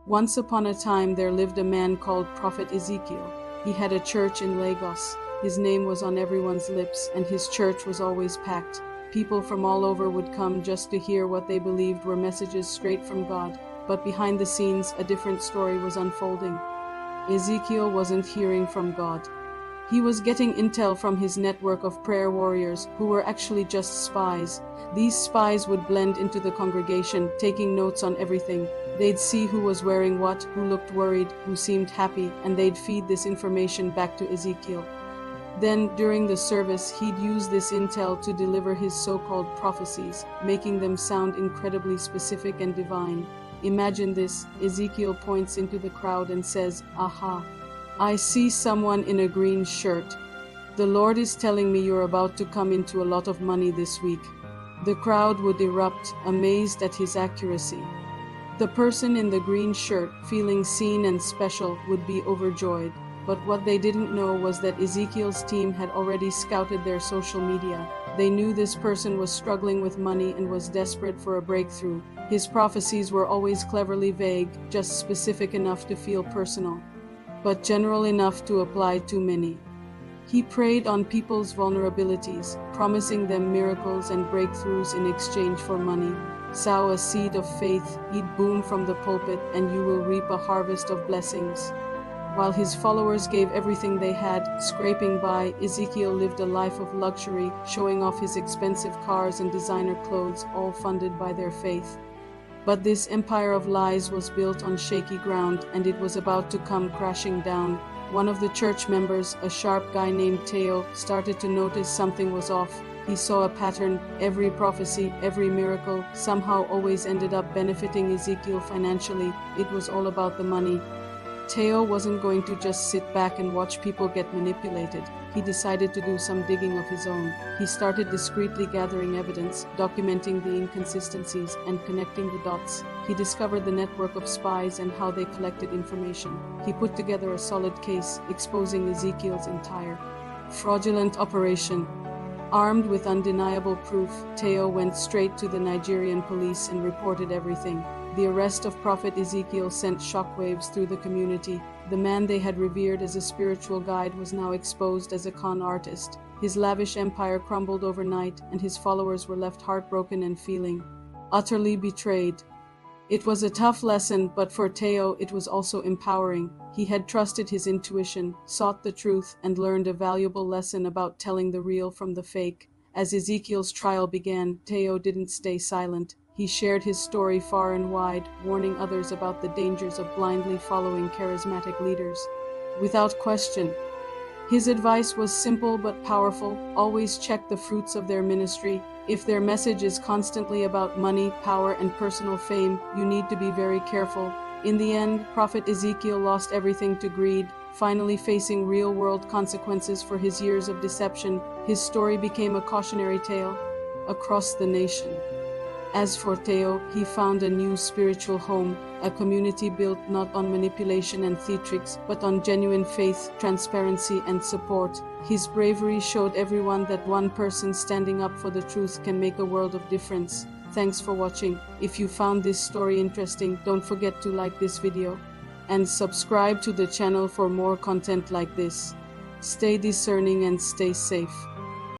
Once upon a time there lived a man called Prophet Ezekiel. He had a church in Lagos. His name was on everyone's lips, and his church was always packed. People from all over would come just to hear what they believed were messages straight from God. But behind the scenes, a different story was unfolding. Ezekiel wasn't hearing from God. He was getting intel from his network of prayer warriors, who were actually just spies. These spies would blend into the congregation, taking notes on everything. They'd see who was wearing what, who looked worried, who seemed happy, and they'd feed this information back to Ezekiel. Then, during the service, he'd use this intel to deliver his so-called prophecies, making them sound incredibly specific and divine. Imagine this: Ezekiel points into the crowd and says, "Aha! I see someone in a green shirt. The Lord is telling me you're about to come into a lot of money this week." The crowd would erupt, amazed at his accuracy. The person in the green shirt, feeling seen and special, would be overjoyed. But what they didn't know was that Ezekiel's team had already scouted their social media. They knew this person was struggling with money and was desperate for a breakthrough. His prophecies were always cleverly vague, just specific enough to feel personal, but general enough to apply to many. He preyed on people's vulnerabilities, promising them miracles and breakthroughs in exchange for money. Sow a seed of faith, eat boom from the pulpit, and you will reap a harvest of blessings. While his followers gave everything they had, scraping by, Ezekiel lived a life of luxury, showing off his expensive cars and designer clothes, all funded by their faith. But this empire of lies was built on shaky ground, and it was about to come crashing down. One of the church members, a sharp guy named Teo, started to notice something was off. He saw a pattern. Every prophecy, every miracle, somehow always ended up benefiting Ezekiel financially. It was all about the money. Teo wasn't going to just sit back and watch people get manipulated. He decided to do some digging of his own. He started discreetly gathering evidence, documenting the inconsistencies, and connecting the dots. He discovered the network of spies and how they collected information. He put together a solid case, exposing Ezekiel's entire fraudulent operation. Armed with undeniable proof, Teo went straight to the Nigerian police and reported everything. The arrest of Prophet Ezekiel sent shockwaves through the community. The man they had revered as a spiritual guide was now exposed as a con artist. His lavish empire crumbled overnight, and his followers were left heartbroken and feeling utterly betrayed. It was a tough lesson, but for Teo it was also empowering. He had trusted his intuition, sought the truth, and learned a valuable lesson about telling the real from the fake. As Ezekiel's trial began, Teo didn't stay silent. He shared his story far and wide, warning others about the dangers of blindly following charismatic leaders. Without question, his advice was simple but powerful: always check the fruits of their ministry. If their message is constantly about money, power, and personal fame, you need to be very careful. In the end, Prophet Ezekiel lost everything to greed, finally facing real-world consequences for his years of deception. His story became a cautionary tale across the nation. As for Teo, he found a new spiritual home, a community built not on manipulation and theatrics, but on genuine faith, transparency, and support. His bravery showed everyone that one person standing up for the truth can make a world of difference. Thanks for watching. If you found this story interesting, don't forget to like this video and subscribe to the channel for more content like this. Stay discerning and stay safe.